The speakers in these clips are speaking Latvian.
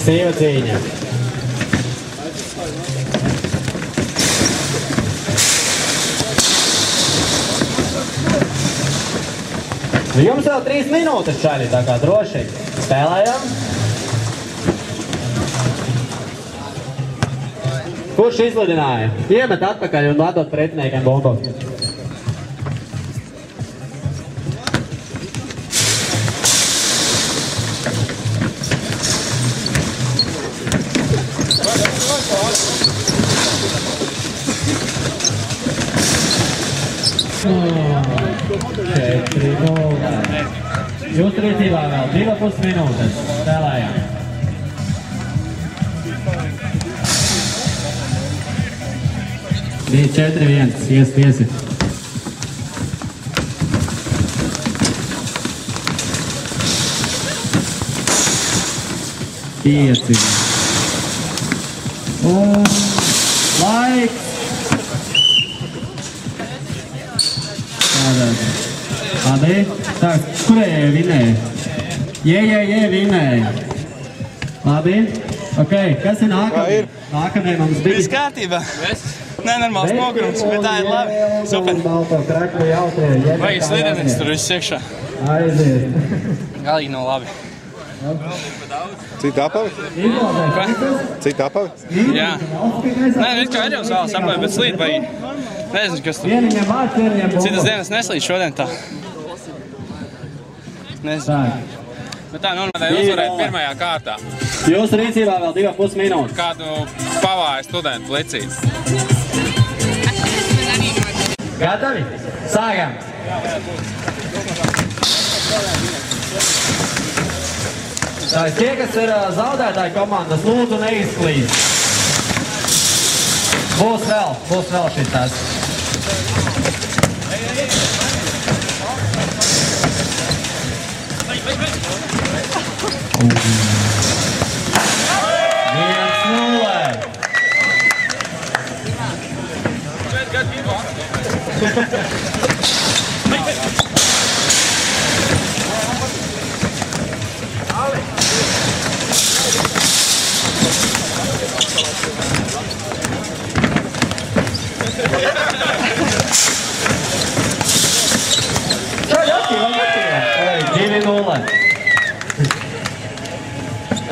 Sieva cīņa. Jums vēl 3 minūtes šādi, tā kā droši spēlējam. Kurš izlidināja? Iemet atpakaļ un atdot pretiniekiem bumbu. Jūsu rīcībā vēl 2,5 minūtes spēlējām. Bija 4-1, iesi. 5. Un laiks. Labi, tā, kurējai vinēja? Jē, vinēja. Labi, ok, kas ir nākamie? Nākamie mums bija. Viss kārtībā. Nenormāls nogurums, bet tā ir labi. Super. Vajag slidenis, tur viss iekšā. Aiziet. Galīgi nav labi. Cita apavi? Cita apavi? Jā. Nē, it kā ir jau zāles apavi, bet slīd vajag. Nezinu, kas tur. Citas dienas neslīd šodien tā. Nezinu. Bet tā normāli uzvarēt pirmajā kārtā. Jūsu rīcībā vēl 2,5 minūtes. Kādu pavāja studentu licīt. Gatavi? Sākam! Tātad tie, kas ir zaudētāji komandas, lūdzu neizklīst. Būs vēl šis tās.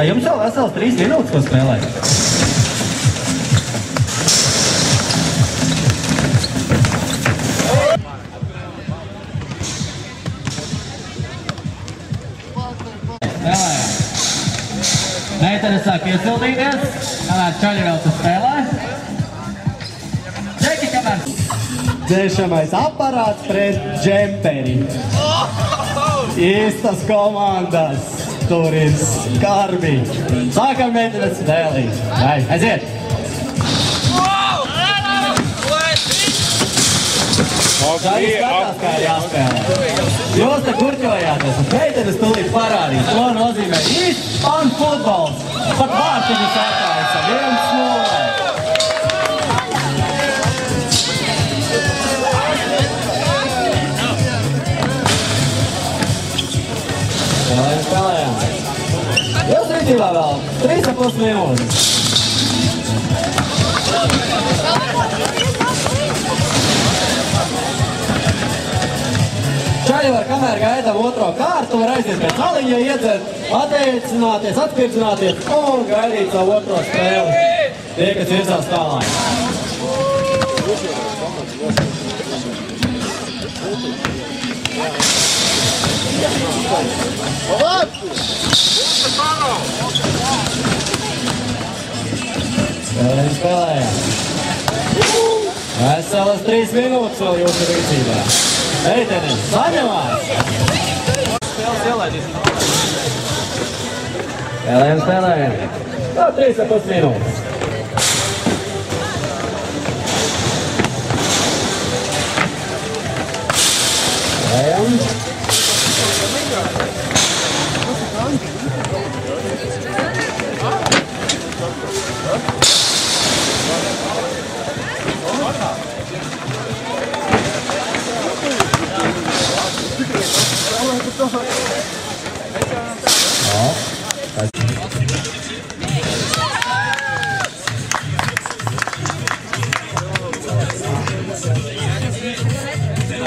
Jums vēl vesels 3 minūtes, ko spēlēt? Meitenes sāk piesildīties, kamēr čaļi vēl te spēlē. Čeki, kamēr... Dzēšamais aparāts pret džemperi. Īstas komandas. Tur ir skarbi. Sākam meitenes spēlī. Vai, aiziet! Čaļi skatās, kā ir jāspēlē. Jūs te kurķojāties, un meitenes tūlīt parādīs. To nozīmē īsts fanfutbols. Pat vārtiņu sākājas 1-0. Spēlējam. Jūs rīcībā vēl 3,5 minūtes. Čaļi var, kamēr gaidām otro kārtu, var aiziet pēc aliņa, iedzert, atveicināties, atpirdzināties un gaidīt savu otro spēli. Tie, kas virzās tālāk. Spēlējam. Veselas 3 minūtes vēl jūsu rīcībā. Meitenes, saņemās! Spēlējam. Tā 3,5 minūtes. Spēlējam.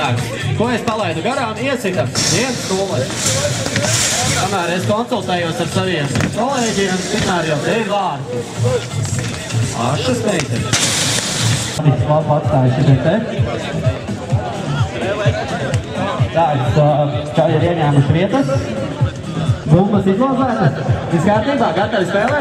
spēks. Ko es palaidu garām? Iesitam. 1-0. Kamēr es konsultējos ar saviem kolēģiem, tikmēr jau te ir vārti. Ašas meitenes. Labi atstāju šitai te. Tā ir ieņēmuši vietas. Bumbas izlozētas. Viss kārtībā, gatavi spēlēt?